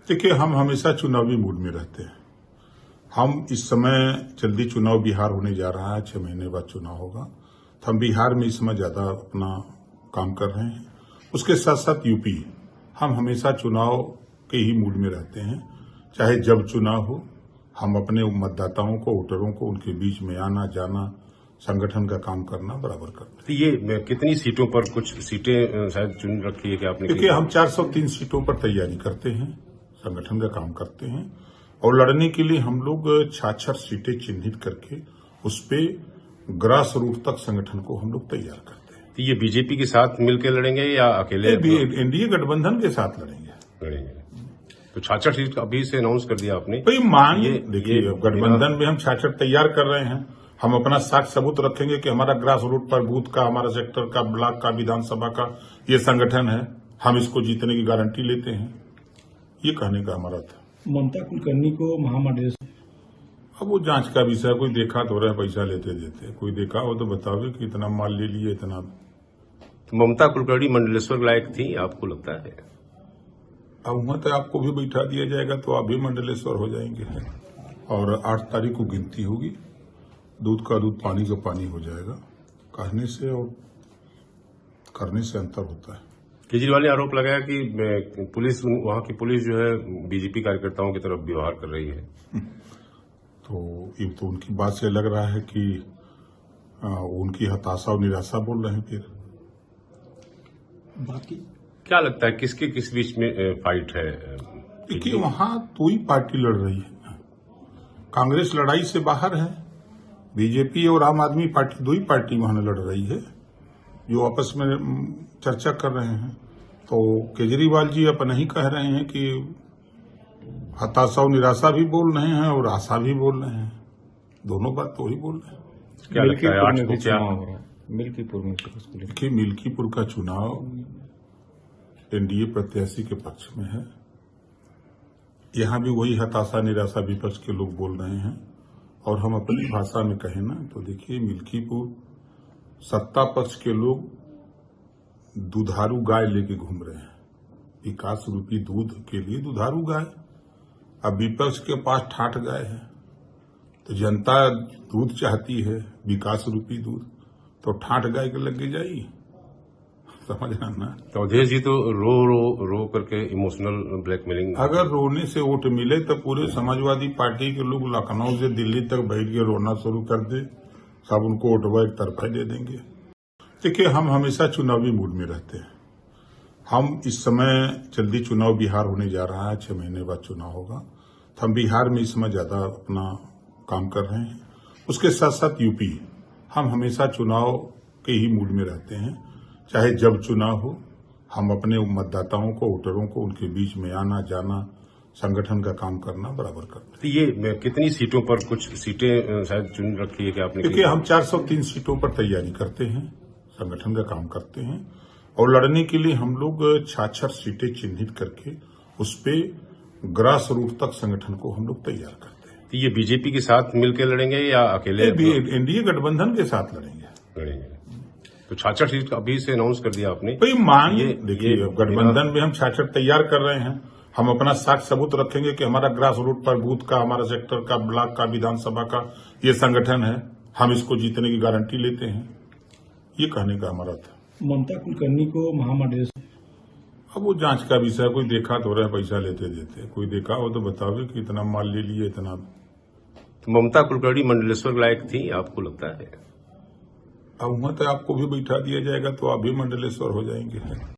देखिए, हम हमेशा चुनावी मूड में रहते हैं। हम इस समय जल्दी चुनाव बिहार होने जा रहा है, 6 महीने बाद चुनाव होगा, तो हम बिहार में इस समय ज्यादा अपना काम कर रहे हैं। उसके साथ साथ यूपी, हम हमेशा चुनाव के ही मूड में रहते हैं। चाहे जब चुनाव हो, हम अपने मतदाताओं को, वोटरों को, उनके बीच में आना जाना, संगठन का काम करना बराबर करते हैं। तो ये कितनी सीटों पर, कुछ सीटें शायद चुन रखी है कि आपने? देखिए, हम 403 सीटों पर तैयारी करते हैं, संगठन का काम करते हैं, और लड़ने के लिए हम लोग 66 सीटें चिन्हित करके उस पे ग्रास रूट तक संगठन को हम लोग तैयार करते हैं। तो ये बीजेपी के साथ मिलकर लड़ेंगे या अकेले? एनडीए गठबंधन के साथ लड़ेंगे। तो 66 सीट अभी से अनाउंस कर दिया आपने? भाई मांग, देखिए, गठबंधन में हम 66 तैयार कर रहे हैं। हम अपना साक्ष्य सबूत रखेंगे कि हमारा ग्रास रूट पर बूथ का, हमारा सेक्टर का, ब्लॉक का, विधानसभा का ये संगठन है, हम इसको जीतने की गारंटी लेते हैं। ये कहने का हमारा था। ममता कुलकर्णी को महामंडलेश्वर, अब वो जांच का विषय, कोई देखा तो रहे पैसा लेते देते, कोई देखा हो तो बतावे कि इतना माल ले लिए, इतना। तो ममता कुलकर्णी मंडलेश्वर लायक थी, आपको लगता है? अब वहां तो आपको भी बैठा दिया जाएगा तो आप भी मंडलेश्वर हो जाएंगे। और 8 तारीख को गिनती होगी, दूध का दूध, पानी का पानी हो जाएगा। कहने से और करने से अंतर होता है। केजरीवाल ने आरोप लगाया कि पुलिस, वहां की पुलिस जो है बीजेपी कार्यकर्ताओं की तरफ व्यवहार कर रही है। तो ये तो उनकी बात से लग रहा है कि उनकी हताशा और निराशा बोल रहे हैं। फिर बाकी क्या लगता है किसके किस बीच में फाइट है? देखिए, वहां 2 ही पार्टी लड़ रही है। कांग्रेस लड़ाई से बाहर है, बीजेपी और आम आदमी पार्टी 2 ही पार्टी वहां लड़ रही है, जो आपस में चर्चा कर रहे हैं। तो केजरीवाल जी अपना ही कह रहे हैं कि हताशा और निराशा भी बोल रहे हैं और आशा भी बोल रहे हैं, दोनों बात तो ही बोल रहे हैं। क्या लगता है 8 को क्या? मिल्कीपुर में देखिए, मिल्कीपुर का चुनाव एनडीए प्रत्याशी के पक्ष में है। यहां भी वही हताशा निराशा विपक्ष के लोग बोल रहे हैं। और हम अपनी भाषा में कहें ना तो देखिए, मिल्कीपुर सत्ता पक्ष के लोग दुधारू गाय लेके घूम रहे हैं, विकास रूपी दूध के लिए दुधारू गाय। अब विपक्ष के पास ठाठ गाय है, तो जनता दूध चाहती है, विकास रूपी दूध, तो ठाठ गाय के लग जाएगी। समझ रहा ना? तो अवधेश जी तो रो करके इमोशनल ब्लैकमेलिंग। अगर रोने से वोट मिले तो पूरे समाजवादी पार्टी के लोग लखनऊ से दिल्ली तक बैठ के रोना शुरू कर दे, सब उनको वोटवा एक तरफा दे देंगे। देखिए, हम हमेशा चुनावी मूड में रहते हैं। हम इस समय जल्दी चुनाव बिहार होने जा रहा है, 6 महीने बाद चुनाव होगा, तो हम बिहार में इस समय ज्यादा अपना काम कर रहे हैं। उसके साथ साथ यूपी, हम हमेशा चुनाव के ही मूड में रहते हैं। चाहे जब चुनाव हो, हम अपने मतदाताओं को, वोटरों को, उनके बीच में आना जाना, संगठन का काम करना बराबर करते हैं। तो ये कितनी सीटों पर, कुछ सीटें शायद चुन रखी है कि आपने? देखिए, हम 403 सीटों पर तैयारी करते हैं, संगठन का काम करते हैं, और लड़ने के लिए हम लोग 66 सीटें चिन्हित करके उस पे ग्रास रूट तक संगठन को हम लोग तैयार करते हैं। तो ये बीजेपी के साथ मिलकर लड़ेंगे या अकेले? एनडीए गठबंधन के साथ लड़ेंगे। तो 66 सीट अभी से अनाउंस कर दिया आपने? भाई मांग, देखिए, गठबंधन में हम 66 तैयार कर रहे हैं। हम अपना साक्ष्य सबूत रखेंगे कि हमारा ग्रास रूट पर बूथ का, हमारा सेक्टर का, ब्लॉक का, विधानसभा का ये संगठन है, हम इसको जीतने की गारंटी लेते हैं। ये कहने का हमारा था। ममता कुलकर्णी को महामंडलेश्वर, अब वो जांच का विषय, कोई देखा तो रहे पैसा लेते देते, कोई देखा हो तो बतावे कि इतना माल ले लिए, इतना। तो ममता कुलकर्णी मंडलेश्वर लायक थी, आपको लगता है? अब वहां तो आपको भी बैठा दिया जाएगा तो आप भी मंडलेश्वर हो जाएंगे।